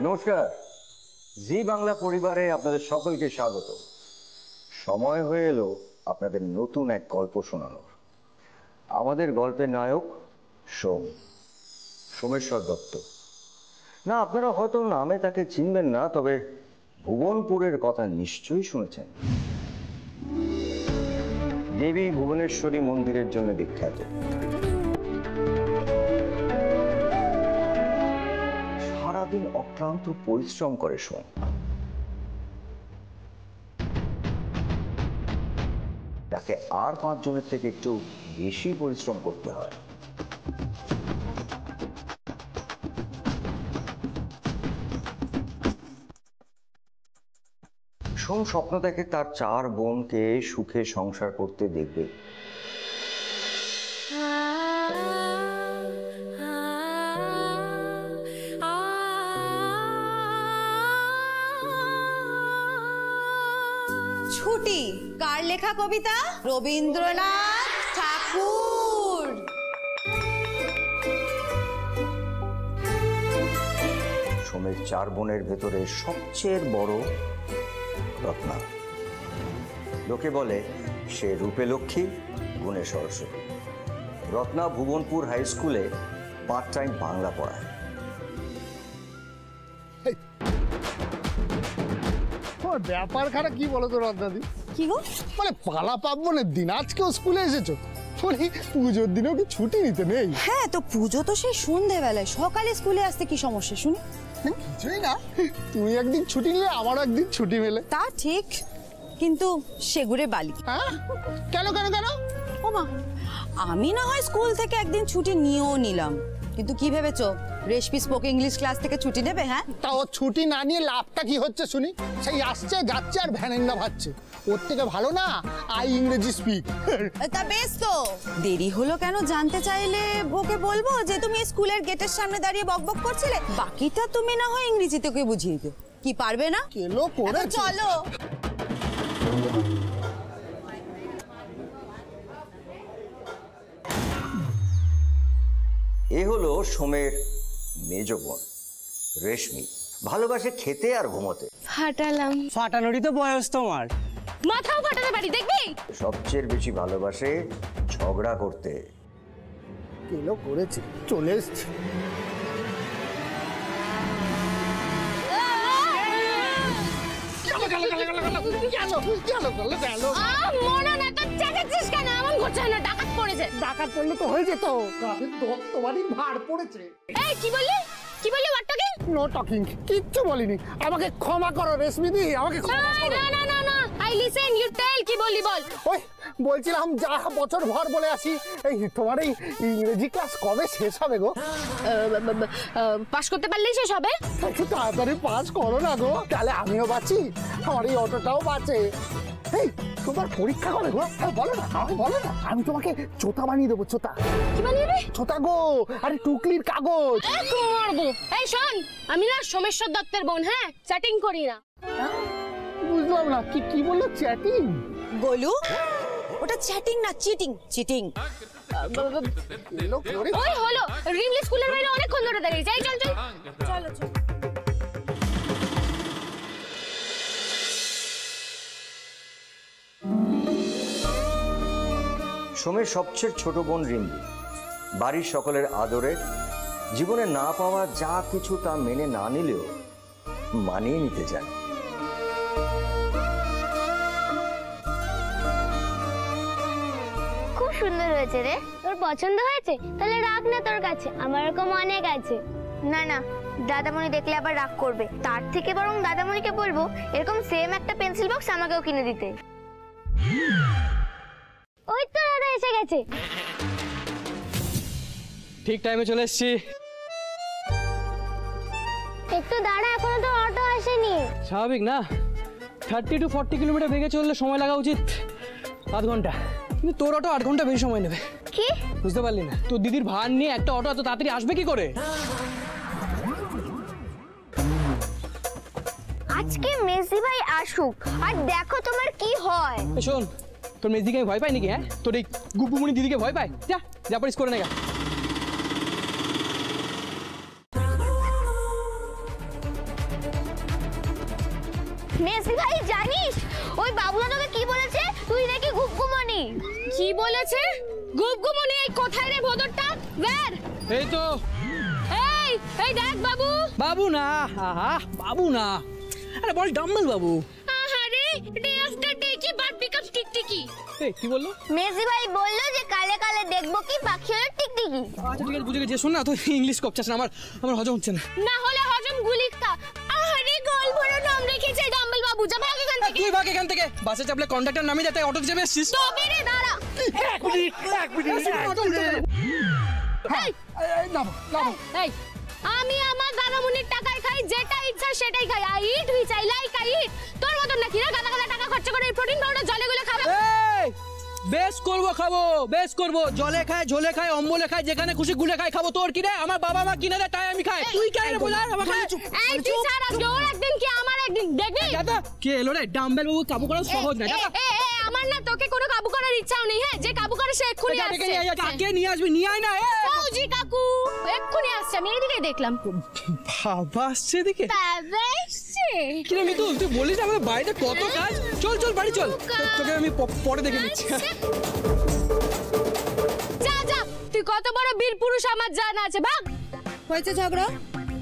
নমস্কার, জি বাংলা পরিবারে আপনাদের সকলকে স্বাগত। সময় হয়ে এলো আপনাদের নতুন এক গল্প শোনানোর। আমাদের গল্পের নায়ক সোমেশ্বর দত্ত। না, আপনারা হয়তো নামে তাকে চিনবেন না, তবে ভুবনপুরের কথা নিশ্চয়ই শুনেছেন। দেবী ভুবনেশ্বরী মন্দিরের জন্য বিখ্যাত। সারাদিন অক্লান্ত পরিশ্রম করে সোম। তাকে আর 5 জনের থেকে একটু বেশি পরিশ্রম করতে হয়। সোম স্বপ্ন দেখে তার 4 বোনকে সুখে সংসার করতে দেখবে। ছুটি কার লেখা কবিতা? রবীন্দ্রনাথ ঠাকুর। সোমের 4 বোনের ভেতরে সবচেয়ে বড় রত্না। লোকে বলে সে রূপে লক্ষ্মী, গুণে সরস্বতী। রত্না ভুবনপুর হাই স্কুলে পার্ট টাইম বাংলা পড়ায়। ব্যাপার খারাপ কি বলো তো রত্নাদি? কি গো? মানে পালা পার্বণের দিন আজকেও স্কুলে এসেছো? মানে পুজোর দিনেও কি ছুটি নিতে নেই? হ্যাঁ, তো পুজো তো সেই সন্ধ্যেবেলায়, সকালে স্কুলে আসতে কি সমস্যা শুনি? কিছুই না, তুমি একদিন ছুটি নিলে আমারও একদিন ছুটি মেলে। তা ঠিক, কিন্তু সেগুড়ে বালি। হ্যাঁ, কেন কেন কেন? ও মা, আমি না হয় স্কুল থেকে একদিন ছুটি নিয়েও নিলাম, কিন্তু কি ভেবেছো রেশমি স্পোক ইংলিশ ক্লাস থেকে ছুটি নেবে? হ্যাঁ, তা ও ছুটি না নিয়ে লাভটা কি হচ্ছে শুনি? সেই আসছে যাচ্ছে আর ভ্যানেন্ডা ভাবছে। ওর থেকে ভালো না আই ইংরেজি স্পিক। তা বেশ, তো দেরি হলো কেন জানতে চাইলে ওকে বলবো যে তুমি স্কুলের গেটের সামনে দাঁড়িয়ে বকবক করছিলে, বাকিটা তুমি না হয় ইংরেজিতে ওকে বুঝিয়ে দিও। কি পারবে না? কেলো করে চলো। এ হলো সোমের মেজ বোন রেশমি। ভালোবাসে খেতে আর ঘুমোতে। ফাটালাম। ফাটানোরই তো বয়স তোমার। মাথাও ফাটাতে পারি, দেখবি? সবচেয়ে বেশি ভালোবাসে ঝগড়া করতে। কেলো করেছে, চলে এসছে। ডাকাত পড়লে তো হয়ে যেত। তোমারই ভার পড়েছে। এই কি বললি? কি বললি? What talking? নো টকিং, কিচ্ছু বলিনি। আমাকে ক্ষমা করো রেশমি দি, আমাকে ক্ষমা করো। না না না না, আই লিসেন, ইউ টেল। কি বললি বল? ওই বলছিলাম যা বছর ভর বলে আসি, এই তোমার এই ইংরেজি ক্লাস কবে শেষ হবে গো? পাস করতে পারলেই শেষ হবে। একটু তাড়াতাড়ি পাস করো না গো, তাহলে আমিও বাঁচি, আমার এই অটোটাও বাঁচে। এই তোমার পরীক্ষা কবে গো? বলো না, আমাকে বলো না, আমি তোমাকে চোতা বানিয়ে দেবো। চোতা? কি বানিয়ে দেবে? চোতা গো, আরে টুকলির কাগজ। মারবো। এই শোন, আমি না সোমেশ্বর দত্তের বোন, হ্যাঁ, চ্যাটিং করি না। বুঝলাম না, কি কি বললো? চ্যাটিং? গোলু, ওটা চ্যাটিং না, চিটিং। চিটিং ওই হলো, রিমলি স্কুলের বাইরে অনেকক্ষণ ধরে দাঁড়িয়ে যাই। চল চল চলো চল। সোমের সবচেয়ে ছোট বোন রিম্বি বাড়ির সকলের আদরে। জীবনে না পাওয়া যা কিছু তা মেনে না নিলেও মানিয়ে নিতে জানে। খুব সুন্দর হয়েছে রে, তোর পছন্দ হয়েছে? তাহলে রাখ না তোর কাছে, আমার এরকম অনেক আছে। না না, দাদামণি দেখলে আবার রাগ করবে। তার থেকে বরং দাদামণিকে বলবো এরকম সেম একটা পেন্সিল বক্স আমাকেও কিনে দিতে। ওই তো দাদা এসে গেছে। ঠিক টাইমে চলে এসেছি। একটু দাঁড়া, এখনো তো অটো আসেনি। স্বাভাবিক না, 30 to 40 কিলোমিটার বেগে চললে সময় লাগা উচিত 8 ঘন্টা, কিন্তু তোর অটো 8 ঘন্টা বেশি সময় নেবে। কি বুঝতে পারলি না? তোর দিদির ভার নিয়ে একটা অটো এত তাড়াতাড়ি আসবে কি করে? আজকে মেসি ভাই আসুক আর দেখো তোমার কি হয়। শোন, তোর মেসিকে আমি ভয় পাই নাকি? হ্যাঁ, তোর এই গুপুমুনি দিদিকে ভয় পাই? যা যা পরিস করে নেগা। মেসি ভাই জানিস ওই বাবুদা তোকে কি বলেছে? তুই নাকি গুপগুমনি। কি বলেছে? গুপগুমনি এই কোথায় রে ভোদরটা? ওয়্যার? এই তো। এই এই দেখ বাবু। বাবু না, আহা বাবু না, আরে বল ডাম্বেল বাবু। আহারে ডে আফটার ডে কি বাট বিকামস টিকটিকি। এই কি বললো? মেসি ভাই বললো যে কালে কালে দেখবো কি পাখি হলো টিকটিকি। আচ্ছা ঠিক আছে, বুঝে গেছি। শোন না, তুই ইংলিশ কপচাস না, আমার হজম হচ্ছে না। না হলে হজম গুলিকা। আহারে গোল ভরে নাম রেখেছে ডাম্বেল বাবু। যা ভাগ এখান থেকে। তুই ভাগ এখান থেকে। বাসে চাপলে কন্ডাক্টর নামিয়ে যাতে অটো চেপে এসছিস। তবে রে দাঁড়া। এই আমি আমার দাদামুনির টাকায় খাই, যেটা ইচ্ছা সেটাই খাই। I eat which I like I eat. তোর মতন নাকি রে গাদা গাদা টাকা খরচ করে এই প্রোটিন পাউডার জলে গুলো খাবে? এই বেশ করবো, খাবো, বেশ করবো। জলে খায়, ঝোলে খায়, অম্বলে খায়, যেখানে খুশি গুলে খায়, খাবো। তোর কি রে? আমার বাবা মা কিনে দেয় তাই আমি খাই। তুই কেন রে বলার আমাকে? এই তুই ছাড়, আজকে ওর একদিন কি আমার একদিন, দেখবি? দাদা কে এলো রে? ডাম্বেল বাবু কাবু করা সহজ না দাদা। আমার না তোকে কোনো কাবু করার ইচ্ছাও নেই। হ্যাঁ, যে কাবু করে সে এক্ষুনি আসছে। কাকে নিয়ে আসবি? নিয়ে আয় না। ফৌজি কাকু এক্ষুনি আসছে, আমি এইদিকে দেখলাম। বাবা আসছে এদিকে? বাবা আসছে? কি রে মিতুল, তুই বলিস না আমাদের বাড়িতে কত কাজ। চল চল বাড়ি চল, তোকে আমি পরে দেখে নিচ্ছি। যা যা, তুই কত বড় বীর পুরুষ আমার জানা আছে। ভাগ। হয়েছে ঝগড়া?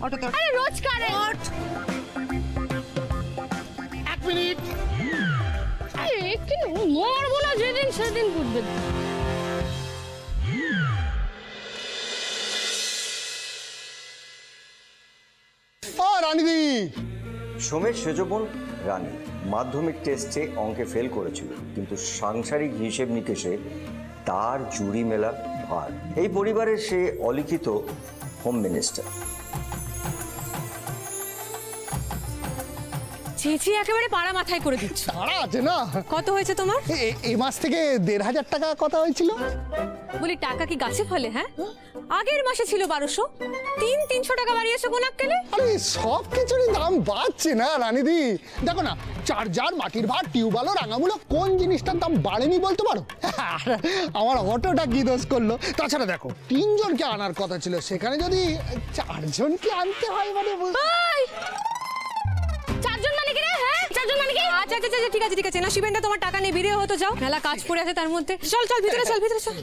অটোতে আরে রোজ কারে। 1 মিনিট। কি মরবো না যেদিন সেদিন বুঝবে। ও রানীদি। সোমের সেজ বোন রানী মাধ্যমিক টেস্টে অঙ্কে ফেল করেছিল, কিন্তু সাংসারিক হিসেব নিকেশে তার জুড়ি মেলা ভার। এই পরিবারের সে অলিখিত হোম মিনিস্টার। চেঁচিয়ে একেবারে পাড়া মাথায় করে দিচ্ছ। তারা আছে না। কত হয়েছে তোমার? এই মাস থেকে 1,500 টাকা কথা হয়েছিল। বলি টাকা কি গাছে ফলে? হ্যাঁ, আগের মাসে ছিল 1200, 300 টাকা বাড়িয়েছো কোন আক্কেলে? আরে সব কিছুরই দাম বাড়ছে না রানীদি। দেখো না, চার্জার, মাটির ভাত, টিউবওয়েল, রাঙামুলো, কোন জিনিসটার দাম বাড়েনি বলতে পারো? আর আমার অটোটা কি দোষ করলো? তাছাড়া দেখো 3 জনকে আনার কথা ছিল, সেখানে যদি 4 জনকে আনতে হয় মানে এই! 4 জন মানে কি রে? হ্যাঁ 4 জন মানে কি? আচ্ছা আচ্ছা আচ্ছা, ঠিক আছে ঠিক আছে। না শিবেনটা তোমার টাকা নিয়ে বেরিয়ে হতো, যাও, মেলা কাজ পড়ে আছে তার মধ্যে। চল চল ভিতরে চল, ভিতরে চল।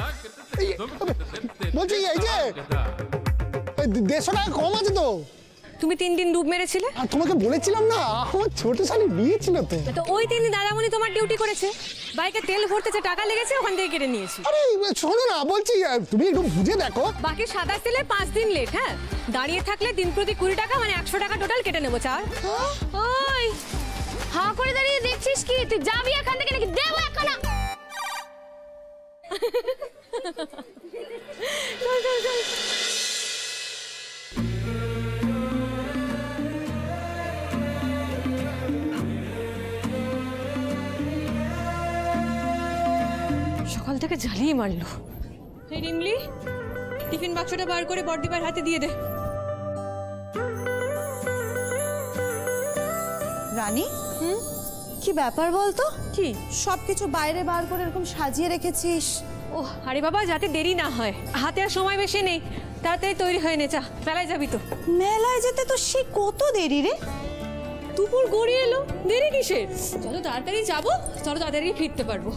বলছি এই যে 150 টাকা কম আছে তো। তুমি 3 দিন ডুব মেরেছিলে। আর তোমাকে বলেছিলাম না, আমার ছোট শালি বিয়ে ছিল তো। তো ওই 3 দিন দাদামণি তোমার ডিউটি করেছে, বাইকে তেল ভরতেছে, টাকা লেগেছে, ওখান থেকে কেটে নিয়েছি। আরে শোনো না, বলছি তুমি একটু বুঝে দেখো। বাকি সাদা তেলে 5 দিন লেট। হ্যাঁ, দাঁড়িয়ে থাকলে দিন প্রতি 20 টাকা, মানে 100 টাকা টোটাল কেটে নেবো। চার ওই হা করে দাঁড়িয়ে দেখছিস কি? তুই যাবি এখান থেকে নাকি দেবো এখন? চল চল চল। সকাল থেকে জ্বালিয়ে মারলো। এই রিমলি, টিফিন বাক্সটা বার করে বড়দিবার হাতে দিয়ে দে। রানী, কি ব্যাপার বলতো? কি সবকিছু বাইরে বার করে এরকম সাজিয়ে রেখেছিস? ও আরে বাবা, যাতে দেরি না হয়, হাতে আর সময় বেশি নেই, তাড়াতাড়ি তৈরি হয়ে নে। চা, মেলায় যাবি তো? মেলায় যেতে তো সে কত দেরি রে। দুপুর গড়িয়ে এলো, দেরি কিসের? যত তাড়াতাড়ি যাবো তত তাড়াতাড়ি ফিরতে পারবো।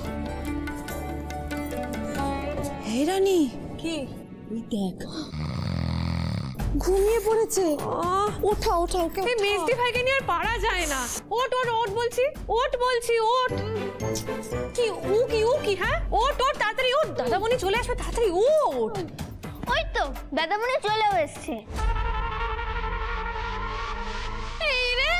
হে রানী, কি? ওই দেখ ঘুমিয়ে পড়েছে। ওঠা ওঠা, ওকে এই মেজদি ভাইকে নিয়ে আর পারা যায় না। ওট ওট ওট বলছি, ওট বলছি, ওট। কি ও কি? হ্যাঁ ওট ওট, তাড়াতাড়ি ওট, দাদামণি চলে আসবে, তাড়াতাড়ি ওট। ওই তো দাদামণি চলেও এসছে। এই রে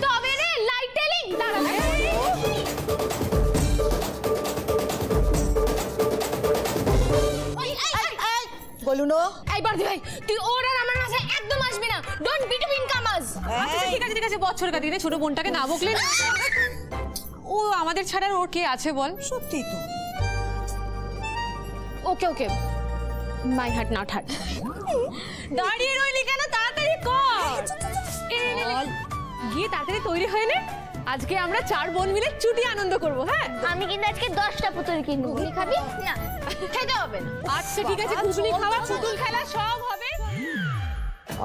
তবে রে লাইট টেলিং দাঁড়া। বলুন। এই বর্দি ভাই, তুই ওর আর আমার মাঝে একদম আসবি না। Don't between come us. আচ্ছা ঠিক আছে ঠিক আছে, বছর কাটি রে, ছোট বোনটাকে না বকলে না। ও আমাদের ছাড়া ওর কে আছে বল? সত্যি তো। ওকে ওকে, মাই হার্ট নট হার্ট। দাঁড়িয়ে রইলি কেন? তাড়াতাড়ি কর। গিয়ে তাড়াতাড়ি তৈরি হয়ে নে, আজকে আমরা 4 বোন মিলে ছুটি আনন্দ করব। হ্যাঁ, আমি কিন্তু আজকে 10টা পুতুল কিনবো। ঘুগনি খাবি না? খেতে হবে না। আচ্ছা ঠিক আছে, ঘুগনি খাওয়া, পুতুল খেলা সব হবে।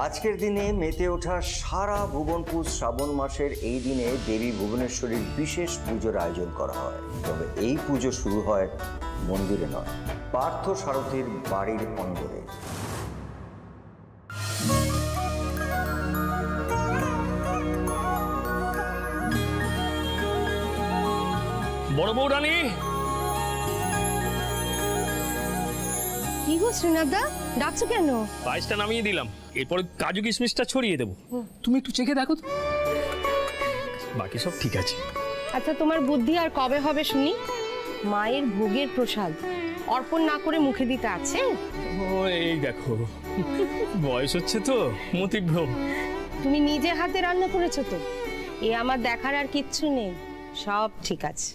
আজকের দিনে মেতে ওঠা সারা ভুবনপুর শ্রাবণ মাসের এই দিনে দেবী ভুবনেশ্বরীর বিশেষ পুজোর আয়োজন করা হয়। তবে এই পুজো শুরু হয় মন্দিরে নয়, পার্থ সারথীর বাড়ির অন্দরে। বড় বউ রানী, কি গো শ্রীনাথদা, ডাকছো কেন? পায়েসটা নামিয়ে দিলাম, এরপরে কাজু কিশমিশটা ছড়িয়ে দেবো। তুমি একটু চেখে দেখো তো। বাকি সব ঠিক আছে। আচ্ছা, তোমার বুদ্ধি আর কবে হবে শুনি? মায়ের ভোগের প্রসাদ অর্পণ না করে মুখে দিতে আছে? ও এই দেখো, বয়স হচ্ছে তো, মতিভ্রম। তুমি নিজে হাতে রান্না করেছো তো, এ আমার দেখার আর কিচ্ছু নেই, সব ঠিক আছে।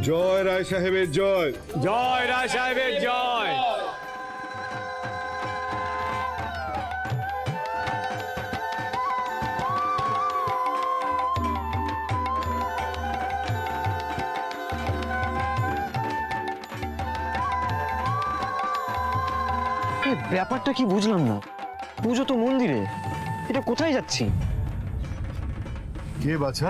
জয় রায় সাহেবের জয়। জয় রায় সাহেবের জয়। ব্যাপারটা কি বুঝলাম না, পুজো তো মন্দিরে, এটা কোথায় যাচ্ছি? কে বাছা?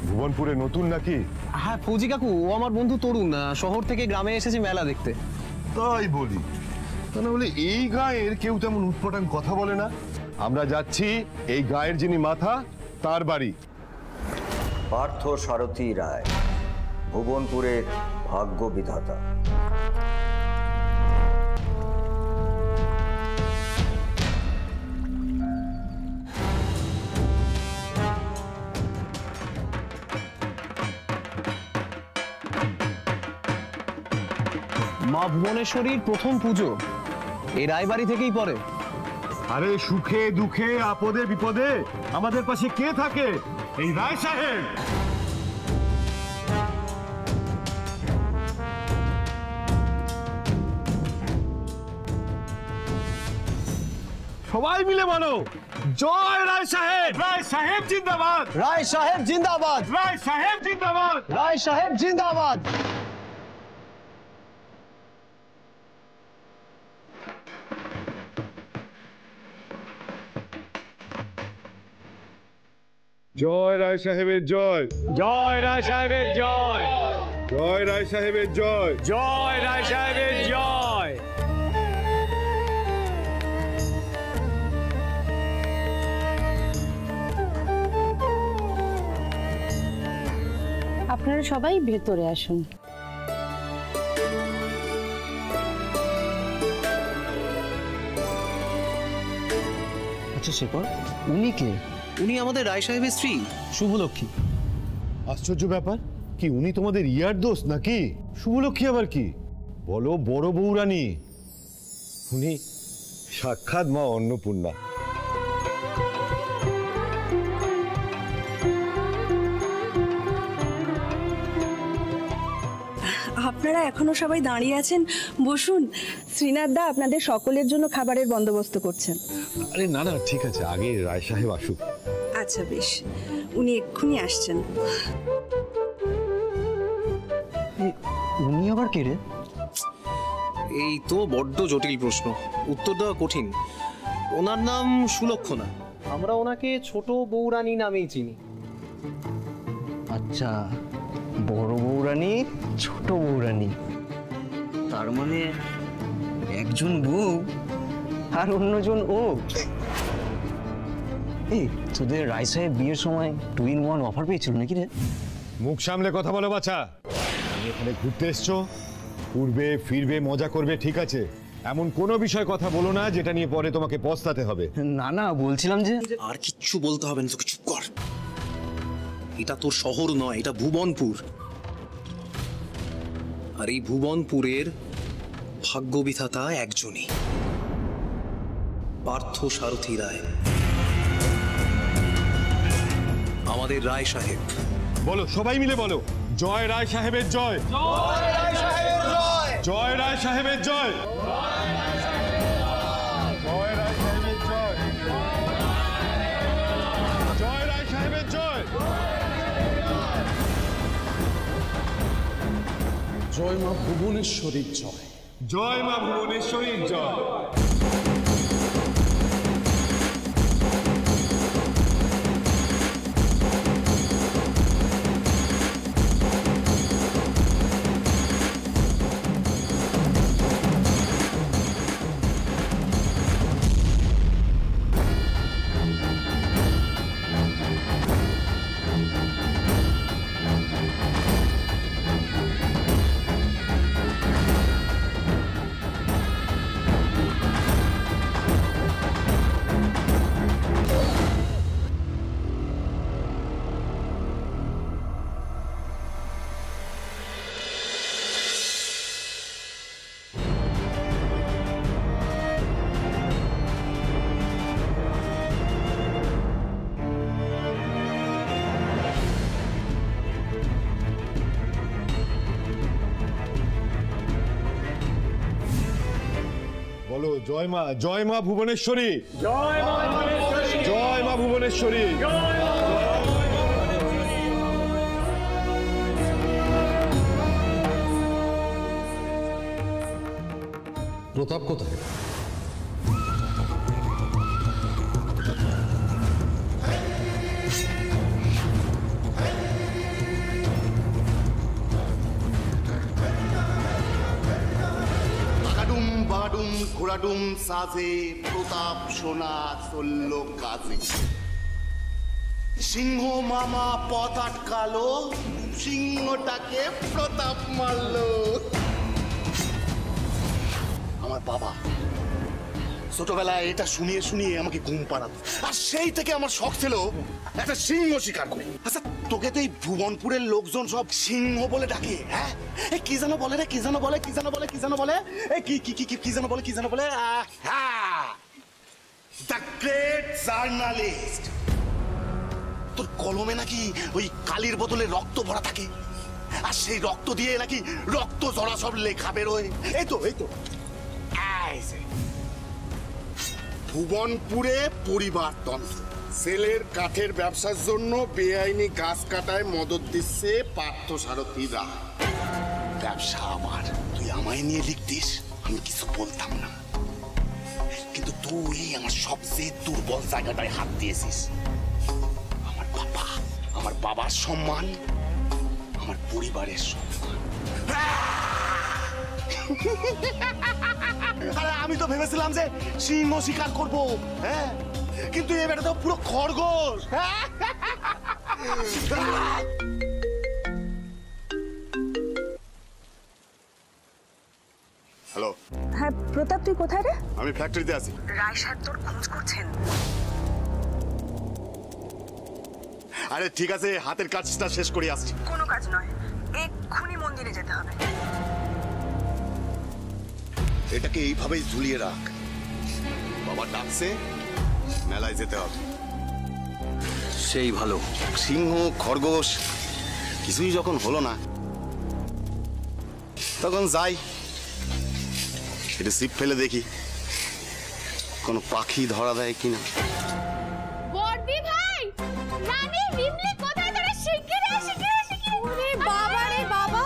ভুবনপুরে নতুন নাকি? হ্যাঁ ফৌজি কাকু, ও আমার বন্ধু তরুণ, শহর থেকে গ্রামে এসেছে মেলা দেখতে। তাই বলি, তা না হলে এই গায়ের কেউ তেমন উৎপটাং কথা বলে না। আমরা যাচ্ছি এই গায়ের যিনি মাথা তার বাড়ি। পার্থ সারথী রায়, ভুবনপুরের ভাগ্য বিধাতা। মা ভুবনেশ্বরীর প্রথম পুজো এই রায়বাড়ি থেকেই পড়ে। আরে সুখে দুঃখে আপদে বিপদে আমাদের পাশে কে থাকে? এই রায় সাহেব। সবাই মিলে বলো, জয় রায় সাহেব। রায় সাহেব জিন্দাবাদ। রায় সাহেব জিন্দাবাদ। রায় সাহেব জিন্দাবাদ। রায় সাহেব জিন্দাবাদ। জয় রায় সাহেবের জয়। জয় রায় সাহেবের জয়। জয় রায় সাহেবের জয়। জয় রায় সাহেবের জয়। আপনারা সবাই ভেতরে আসুন। আচ্ছা শেখর, উনি কে? উনি আমাদের রায় সাহেবের স্ত্রী শুভলক্ষ্মী। আশ্চর্য ব্যাপার, কি উনি তোমাদের ইয়ার দোস্ত নাকি? শুভলক্ষ্মী আবার কি? বলো বড় বউ রানী। উনি সাক্ষাৎ মা অন্নপূর্ণা। আপনারা এখনো সবাই দাঁড়িয়ে আছেন, বসুন। শ্রীনাথদা আপনাদের সকলের জন্য খাবারের বন্দোবস্ত করছেন। আরে না না, ঠিক আছে, আগে রায় সাহেব আসুক। আচ্ছা বেশ, উনি এক্ষুনি আসছেন। উনি আবার কে রে? এই তো বড্ড জটিল প্রশ্ন, উত্তর দেওয়া কঠিন। ওনার নাম সুলক্ষণা, আমরা ওনাকে ছোট বৌরানী নামেই চিনি। আচ্ছা, বড় বৌরানী ছোট বৌরানী, তার মানে একজন বউ আর অন্যজন ও। এই তোদের রায় সাহেব বিয়ের সময় 2-in-1 অফার পেয়েছিল নাকি রে? মুখ সামলে কথা বলো বাছা। তুমি এখানে ঘুরতে এসছো, ঘুরবে ফিরবে মজা করবে, ঠিক আছে? এমন কোনো বিষয় কথা বলো না যেটা নিয়ে পরে তোমাকে পস্তাতে হবে। না না, বলছিলাম যে আর কিচ্ছু বলতে হবে না, তোকে চুপ কর। এটা তোর শহর নয়, এটা ভুবনপুর। আর এই ভুবনপুরের ভাগ্য বিধাতা একজনই, পার্থ সারথী রায়, আমাদের রায় সাহেব। বলো, সবাই মিলে বলো, জয় রায় সাহেবের জয়। জয় রায় সাহেবের জয়। জয় রায় সাহেবের জয়। জয় রায় সাহেবের জয়। জয় রায় সাহেবের জয়। জয় মা ভুবনেশ্বরীর জয়। জয় মা ভুবনেশ্বরীর জয়। বলো জয় মা ভুবনেশ্বরী। জয় মা ভুবনেশ্বরী। জয় মা ভুবনেশ্বরী। প্রতাপ কোথায়? ঘোড়াডুম সাজে প্রতাপ সোনা চলল কাজে। সিংহ মামা পথ আটকালো, সিংহটাকে প্রতাপ মারলো। আমার বাবা ছোটবেলায় এটা শুনিয়ে শুনিয়ে আমাকে ঘুম পাড়াতো, আর সেই থেকে আমার শখ ছিল একটা সিংহ শিকার করে। আচ্ছা, তোকে তো এই ভুবনপুরের লোকজন সব সিংহ বলে ডাকে, হ্যাঁ? কি যেন বলে রে, কি যেন বলে, কি যেন বলে, কি যেন বলে, কি যেন বলে, কি যেন বলে, দ্য গ্রেট জার্নালিস্ট। তোর কলমে নাকি ওই কালির বদলে রক্ত ভরা থাকে, আর সেই রক্ত দিয়ে নাকি রক্ত জড়া সব লেখা বেরোয়। এই তো ভুবনপুরে পরিবারতন্ত্র, সেলের কাঠের ব্যবসার জন্য বেআইনি গাছ কাটায় মদত দিচ্ছে পার্থসারথীরা। ব্যবসা আমার, তুই আমায় নিয়ে লিখতিস, আমি কিছু বলতাম না, কিন্তু তুই আমার সবচেয়ে দুর্বল জায়গাটায় হাত দিয়েছিস। আমার বাবার সম্মান, আমার পরিবারের সম্মান। আরে আমি তো ভেবেছিলাম যে সিংহ শিকার করবো, হ্যাঁ, কিন্তু এবারে তো পুরো খরগোশ। হ্যালো। হ্যাঁ প্রতাপ, তুই কোথায় রে? আমি ফ্যাক্টরিতে আছি। রায় সাহেব তোর খোঁজ করছেন। আরে ঠিক আছে, হাতের কাজটা শেষ করে আসছি। কোনো কাজ নয়, এক্ষুনি মন্দিরে যেতে হবে। এটাকে এইভাবেই ঝুলিয়ে রাখ, বাবা ডাকছে, মেলায় যেতে হবে। সেই ভালো, সিংহ খরগোশ কিছুই যখন হলো না, তখন যাই এটা ছিপ ফেলে দেখি কোনো পাখি ধরা দেয় কিনা। বর্দি ভাই, রানী বিমলি কোথায়? তোরা শিগগিরই ওরে বাবা রে বাবা,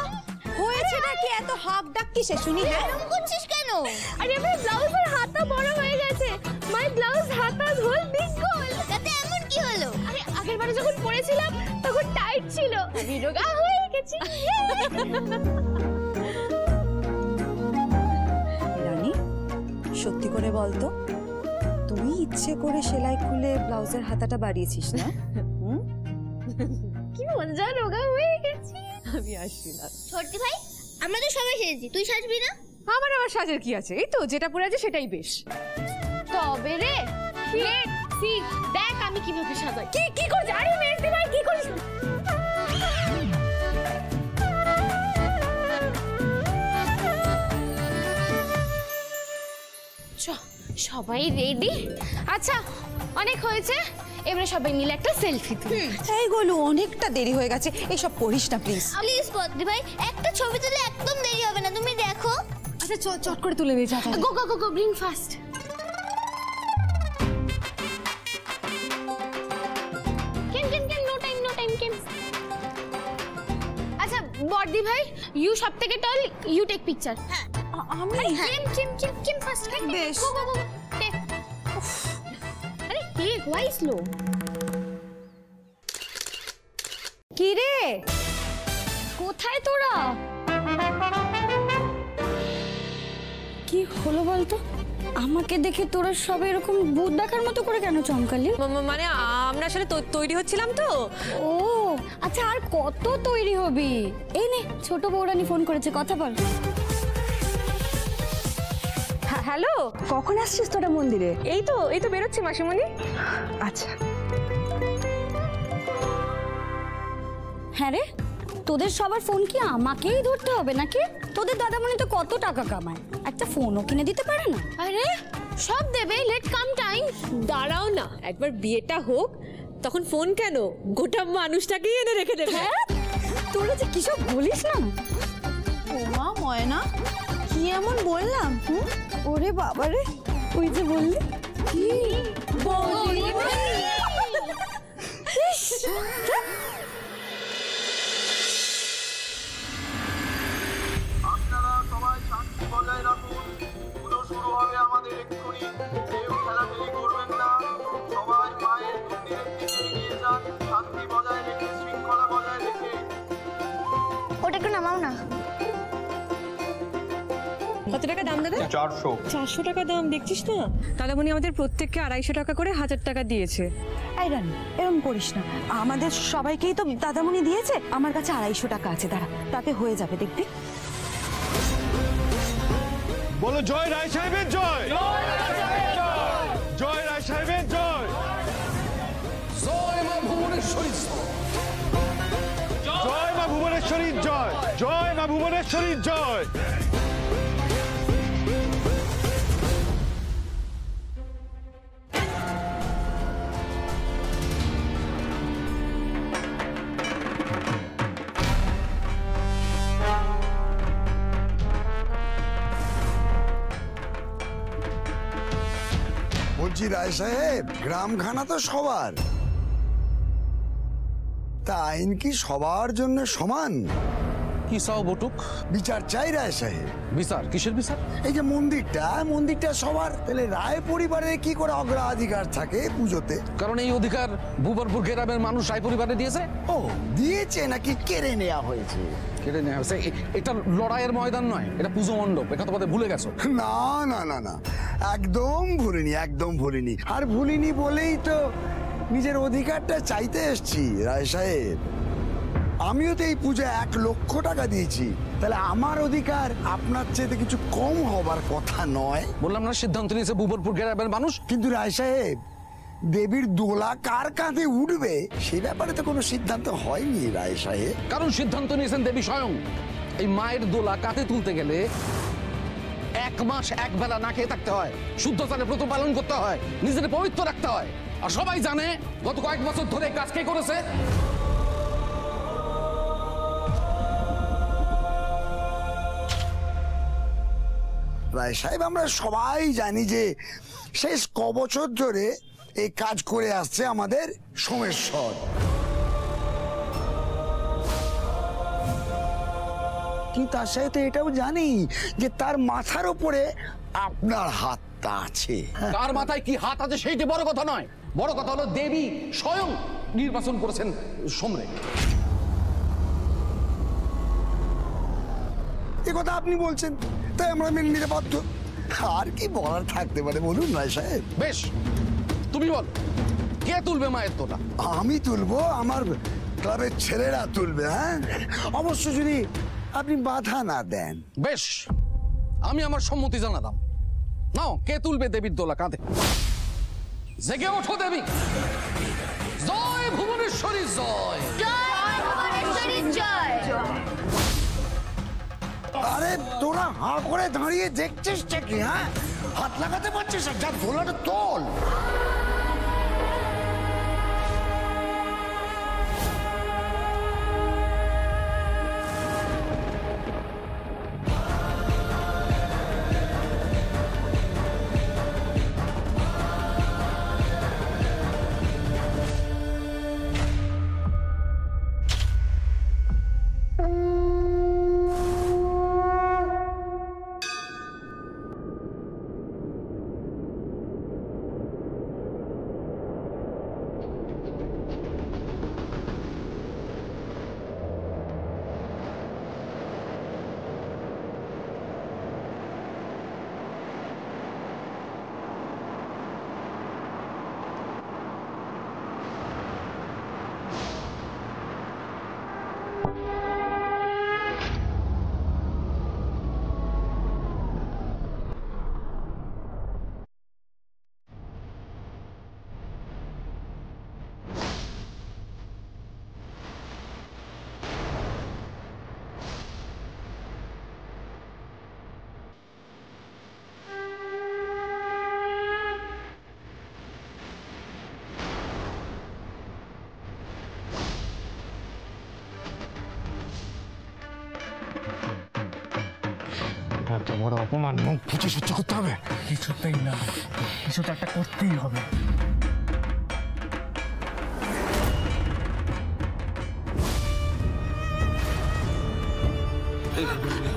হয়েছেটা কি? এত হাঁক ডাক কিসে শুনি? হ্যাঁ, এরকম করছিস কেন? আরে আমার ব্লাউজের হাতা বড় হয়ে গেছে। মাই ব্লাউজ হাতা ঝোল বিগ গোল। তাতে এমন কি হলো? আরে আগের বারে যখন পরেছিলাম তখন টাইট ছিল, আমি রোগা হয়ে গেছি। রানী, সত্যি করে বলতো, তুই ইচ্ছে করে সেলাই খুলে ব্লাউজের হাতাটা বাড়িয়েছিস না? কি মজা, রোগা হয়ে গেছি। আমি আসছি না। ছোট্টি ভাই, আমরা তো সবাই সেজেছি, তুই সাজবি না? আমার আবার সাজের কি আছে? এই তো যেটা পরে আছে সেটাই বেশ। তবে রে, দেখ আমি কিভাবে সাজাই। কি করছিস? আরে মেজদি ভাই, কি করিস? সবাই রেডি? আচ্ছা, অনেক হয়েছে, এবারে সবাই মিলে একটা সেলফি তুলি। এই গোলু, অনেকটা দেরি হয়ে গেছে, এইসব করিস না প্লিজ। প্লিজ বদ্রি ভাই, একটা ছবি তুলে একদম দেরি হবে না, তুমি দেখো। আচ্ছা চট করে তুলে নে, যা গো গো গো গো, ব্রিং ফাস্ট। কেন নো টাইম কেন। আচ্ছা বর্দি ভাই, ইউ সব থেকে টল, ইউ টেক পিকচার। আমি কেম ফাস্ট। বেশ। গো গো গো টেক। আরে টেক, ওয়াই স্লো? কি রে, কোথায় তোরা? কি হলো বলতো? আমাকে দেখে তোরা সব এরকম ভূত দেখার মতো করে কেন চমকালি? মানে আমরা আসলে তৈরি হচ্ছিলাম তো। ও আচ্ছা, আর কত তৈরি হবি? এই নে, ছোট বউরানী ফোন করেছে, কথা বল। হ্যালো, কখন আসছিস তোরা মন্দিরে? এই তো বেরোচ্ছি মাসিমণি। আচ্ছা। হ্যাঁ রে, তোদের সবার ফোন কি আমাকেই ধরতে হবে নাকি? তোদের দাদামণি তো কত টাকা কামায়, একটা ফোনও কিনে দিতে পারে না? আরে সব দেবে, লেট কাম টাইম। দাঁড়াও না, একবার বিয়েটা হোক, তখন ফোন কেন, গোটা মানুষটাকেই এনে রেখে দেবে। হ্যাঁ, তোরা যে কিসব বলিস না। ওমা ময়না, কি এমন বললাম? ওরে বাবারে, ওই যে বললি কি আপনারা সবাই শান্তি বজায় রাখুন। পুজো শুরু হবে আমাদের এক্ষুনি। কেউ খেলাখেলি করবেন না, সবাই মায়ের মন্দিরের দিকে এগিয়ে যান, শান্তি বজায় রেখে, শৃঙ্খলা বজায় রেখে। ওটা একটু নামাও না। কত টাকা দাম দাদা? 400 টাকা দাম, দেখছিস না? দাদামণি আমাদের প্রত্যেককে 250 টাকা করে 1000 টাকা দিয়েছে। এই রানী, এরকম করিস না, আমাদের সবাইকেই তো দাদামণি দিয়েছে। আমার কাছে 250 টাকা আছে, দাঁড়া, তাতে হয়ে যাবে, দেখবি। বলো জয় রায় সাহেবের জয়, জয় রায় সাহেবের জয়, জয় মা ভুবনেশ্বরী, জয় মা ভুবনেশ্বরীর জয়, জয় মা ভুবনেশ্বরীর জয়। বলছি রায় সাহেব, গ্রামখানা তো সবার, তা আইন কি সবার জন্য সমান? কি চাও বটুক? বিচার চাই রায় সাহেব। বিচার? কিসের বিচার? এই যে মন্দিরটা সবার, তাহলে রায় পরিবারের কি করে অগ্রাধিকার থাকে পুজোতে? কারণ এই অধিকার ভূবরপুর গ্রামের মানুষ রায় পরিবারে দিয়েছে। ও দিয়েছে নাকি কেড়ে নেওয়া হয়েছে? কেড়ে নেওয়া হয়েছে। এটা লড়াইয়ের ময়দান নয়, এটা পুজো মণ্ডপ। এটা তো ভুলে গেছো? না না না না, একদম ভুলিনি, একদম ভুলিনি। আর ভুলিনি বলেই তো নিজের অধিকারটা চাইতে এসছি রায় সাহেব। আমিও তো এই পূজায় 1 লক্ষ টাকা দিয়েছি, তাহলে আমার অধিকার আপনার চেয়ে কিছু কম হবার কথা নয়। বললাম না, সিদ্ধান্ত নিয়েছে ভূবরপুর গ্রামের মানুষ। কিন্তু রায় সাহেব, দেবীর দোলা কার কাঁধে উঠবে সেই ব্যাপারে তো কোনো সিদ্ধান্ত হয়নি রায় সাহেব। কারণ সিদ্ধান্ত নিয়েছেন দেবী স্বয়ং। এই মায়ের দোলা কাঁধে তুলতে গেলে 1 মাস 1 বেলা না খেয়ে থাকতে হয়, শুদ্ধতারে ব্রত পালন করতে হয়, নিজেকে পবিত্র রাখতে হয়। আর সবাই জানে গত কয়েক বছর ধরে কাজ কে করেছে। রায় সাহেব, আমরা সবাই জানি যে শেষ ক বছর ধরে এই কাজ করে আসছে আমাদের সোমেশ্বর। কিন্তু তার সাথে এটাও জানি যে তার মাথার উপরে আপনার হাতটা আছে। কার মাথায় কি হাত আছে সেইটা বড় কথা নয়, বড় কথা হলো দেবী স্বয়ং নির্বাচন করেছেন সোমরে। এ কথা আপনি বলছেন, তাই আমরা মেনে নিতে বাধ্য। আর কি বলার থাকতে পারে বলুন রায় সাহেব? বেশ, তুমি বল, কে তুলবে মায়ের তোলা? আমি তুলবো, আমার ক্লাবের ছেলেরা তুলবে। হ্যাঁ, অবশ্য যদি আপনি বাধা না দেন। বেশ, আমি আমার সম্মতি জানালাম। নাও, কে তুলবে দেবীর দোলা কাঁধে? জেগে ওঠো দেবী। জয় ভুবনেশ্বরী জয়, জয় ভুবনেশ্বরী জয়। আরে তোরা হাঁ করে দাঁড়িয়ে দেখছিস কি? হ্যাঁ, হাত লাগাতে পারছিস? যা দোলাটা তোল। এত বড় অপমান মুখ বুঝে সহ্য করতে হবে? কিছুতেই না, কিছু তো একটা করতেই হবে।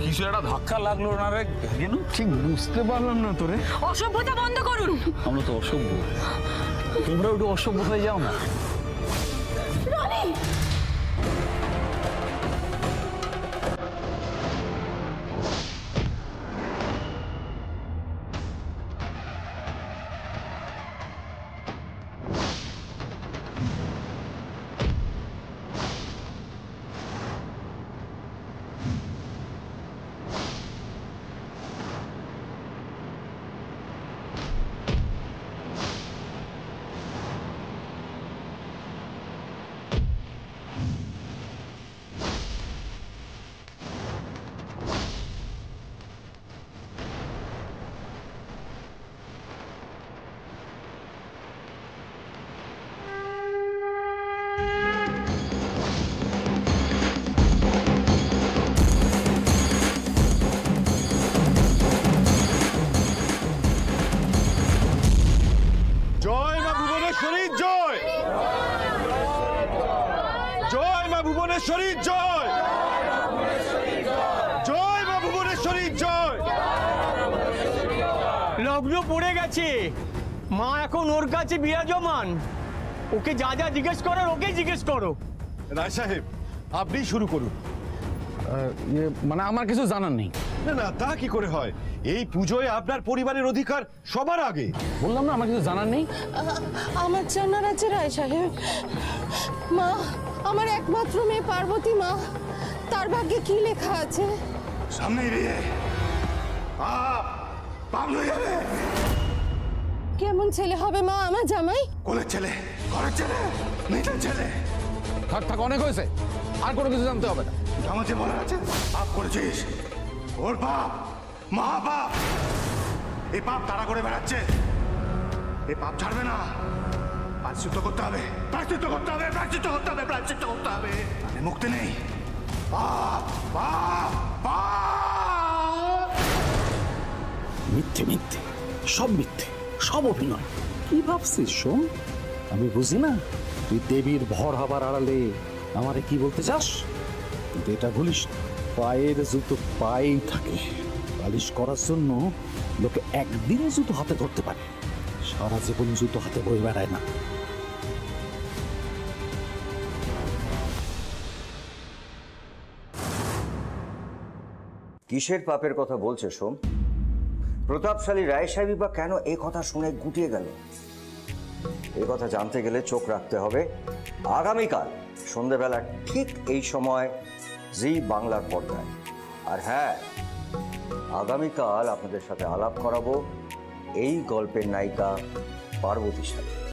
কিছু একটা ধাক্কা লাগলো না রে কেন? ঠিক বুঝতে পারলাম না তোরে। অসভ্যতা বন্ধ করুন। আমরা তো অসভ্য, তোমরা একটু অসভ্য হয়ে যাও না। জয় মা ভুবনেশ্বরী জয়, জয় মা ভুবনেশ্বরী জয়, জয় মা ভুবনেশ্বরী জয়। লগ্ন পড়ে গেছে, মা এখন ওর কাছে বিরাজমান। ওকে যা যা জিজ্ঞেস করার ওকে জিজ্ঞেস করো। রায় সাহেব আপনি শুরু করুন। মানে আমার কিছু জানার নেই। না না, তা কি করে হয়? এই পুজোয় আপনার পরিবারের অধিকার সবার আগে। বললাম না আমার কিছু জানার নেই। আমার জানার আছে রায় সাহেব। মা, আমার একমাত্র মেয়ে পার্বতী মা, তার ভাগ্যে কি লেখা আছে? সামনে এড়িয়ে কেমন ছেলে হবে মা আমার জামাই? কোলের ছেলে, ঘরের ছেলে, মেয়েটার ছেলে। থাক থাক, অনেক হয়েছে, আর কোনো কিছু জানতে হবে না। আমার যে মনে আছে পাপ করেছিস, ওর পাপ, মহাপাপ। এই পাপ তারা করে বেড়াচ্ছে, এই পাপ ছাড়বে না। প্রায়শ্চিত্ত করতে হবে, প্রায়শ্চিত্ত করতে হবে, প্রায়শ্চিত্ত করতে হবে, প্রায়শ্চিত্ত করতে হবে। মুক্তি নেই। পাপ পাপ পাপ। মিথ্যে মিথ্যে, সব মিথ্যে, সব অভিনয়। কি ভাবছিস শোন? আমি বুঝি না তুই দেবীর ভর হবার আড়ালে আমারে কি বলতে চাস? কিন্তু এটা ভুলিস না, পায়ের জুতো পায়েই থাকে। পালিশ করার জন্য লোকে একদিনে জুতো হাতে ধরতে পারে, সারা জীবন জুতো হাতে বয়ে বেড়ায় না। কিসের পাপের কথা বলছে সোম? প্রতাপশালী রায় সাহেবই বা কেন এই কথা শুনে গুটিয়ে গেল? এই কথা জানতে গেলে চোখ রাখতে হবে আগামীকাল সন্ধ্যেবেলা ঠিক এই সময় জি বাংলার পর্দায়। আর হ্যাঁ, আগামীকাল আপনাদের সাথে আলাপ করাবো এই গল্পের নায়িকা পার্বতীর সাথে।